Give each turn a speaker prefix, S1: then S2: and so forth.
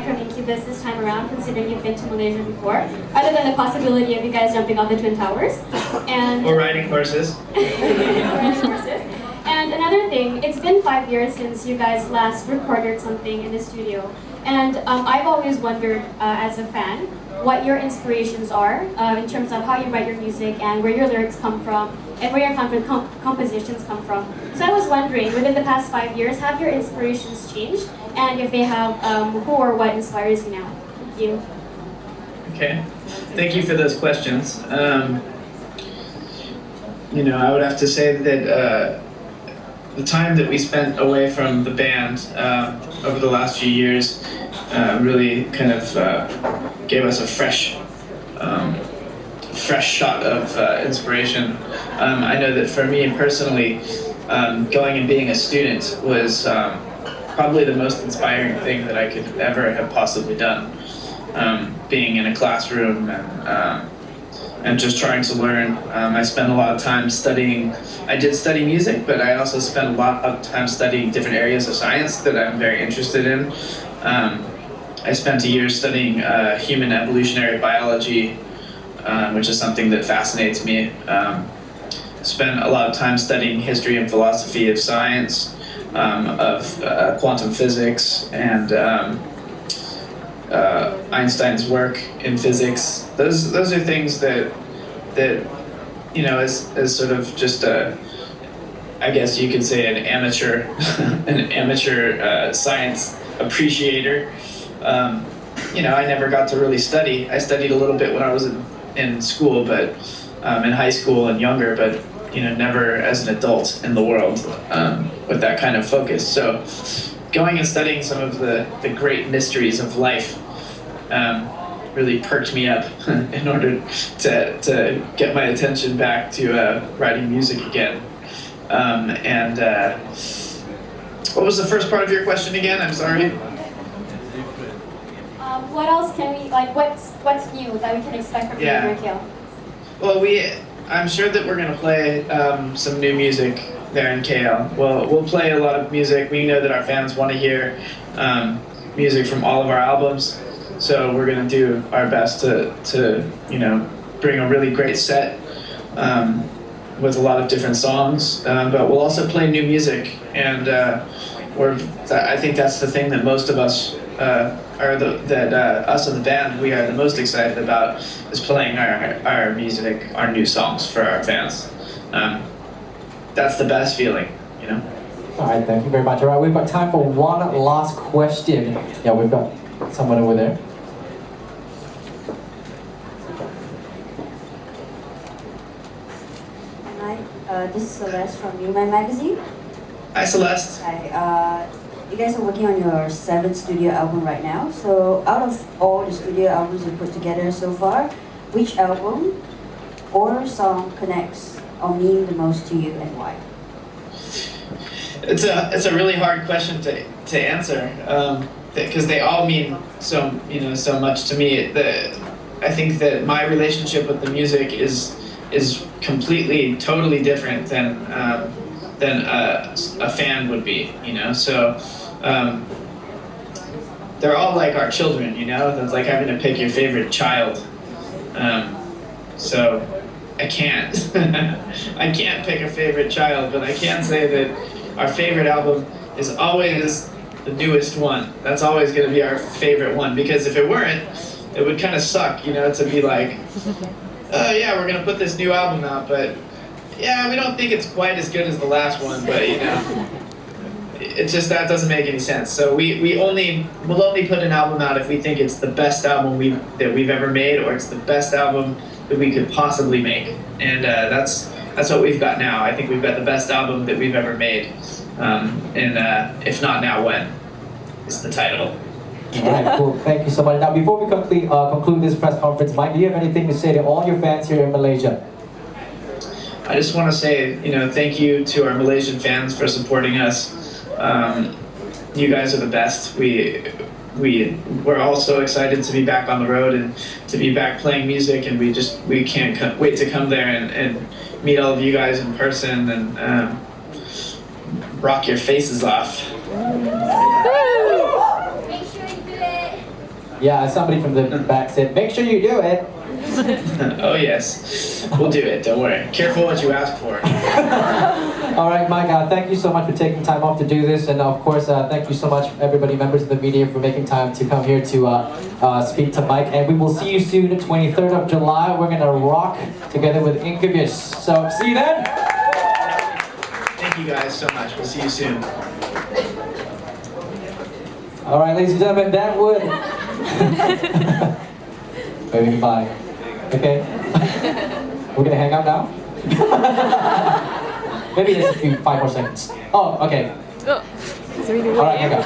S1: from Incubus this time around, considering you've been to Malaysia before, other than the possibility of you guys jumping off the Twin Towers. And
S2: or riding horses.
S1: And another thing, it's been 5 years since you guys last recorded something in the studio. And I've always wondered, as a fan, what your inspirations are in terms of how you write your music and where your lyrics come from and where your compositions come from. So I was wondering, within the past 5 years, have your inspirations changed? And if they have, who or what inspires you now? Thank you.
S2: Okay, thank you for those questions. You know, I would have to say that the time that we spent away from the band over the last few years really kind of gave us a fresh shot of inspiration. I know that for me personally, going and being a student was probably the most inspiring thing that I could ever have possibly done. Being in a classroom and just trying to learn. I spent a lot of time studying. I did study music, but I also spent a lot of time studying different areas of science that I'm very interested in. I spent a year studying human evolutionary biology, which is something that fascinates me. Spent a lot of time studying history and philosophy of science, of quantum physics, and Einstein's work in physics. Those are things that you know, as sort of just a, I guess you could say an amateur an amateur science appreciator. You know, I never got to really study. I studied a little bit when I was in school, but in high school and younger, but you know, never as an adult in the world with that kind of focus. So going and studying some of the great mysteries of life really perked me up in order to get my attention back to writing music again. What was the first part of your question again? I'm sorry.
S1: What else can we, like, what's new that we can expect from you and Raquel?
S2: Well, I'm sure that we're going to play some new music there in KL. Well, we'll play a lot of music. We know that our fans want to hear music from all of our albums, so we're going to do our best to you know, bring a really great set with a lot of different songs. But we'll also play new music, and I think that's the thing that most of us us in the band, we are the most excited about, is playing our music, our new songs for our fans. That's the best feeling, you know?
S3: All right, thank you very much. All right, we've got time for one last question. Yeah, we've got someone over there.
S4: Hi, this is Celeste from New Man Magazine.
S2: Hi, Celeste.
S4: Hi, you guys are working on your 7th studio album right now. So out of all the studio albums you put together so far, which album or song connects or mean the most to you and why?
S2: It's a really hard question to answer because they all mean so much to me. I think that my relationship with the music is completely, totally different than a fan would be, you know. So they're all like our children, you know. That's like having to pick your favorite child. So I can't I can't pick a favorite child, but I can say that our favorite album is always the newest one. That's always going to be our favorite one, because if it weren't, it would kind of suck, you know, to be like, oh yeah, we're going to put this new album out, but yeah, we don't think it's quite as good as the last one, but you know, it's just, that doesn't make any sense. So we'll only put an album out if we think it's the best album that we've ever made, or it's the best album that we could possibly make. And that's what we've got now. I think we've got the best album that we've ever made. And if not now, when is the title.
S3: All right, cool. Thank you so much. Now, before we conclude this press conference, Mike, do you have anything to say to all your fans here in Malaysia?
S2: I just want to say, you know, thank you to our Malaysian fans for supporting us. You guys are the best. We're all so excited to be back on the road and to be back playing music, and we can't wait to come there and meet all of you guys in person and rock your faces off.
S1: Make sure you do it.
S3: Yeah, somebody from the back said, make sure you do it.
S2: Oh yes, we'll do it. Don't worry. Careful what you ask for.
S3: All right, Mike. Thank you so much for taking time off to do this, and of course, thank you so much, everybody, members of the media, for making time to come here to speak to Mike. And we will see you soon, 23rd of July. We're gonna rock together with Incubus. So see you then.
S2: Thank you guys so much. We'll see you soon.
S3: All right, ladies and gentlemen, that would. Waving bye. Okay. We're gonna hang out now. Maybe just 5 more seconds. Oh, okay.
S5: Oh, 3 to
S3: All right, hang up.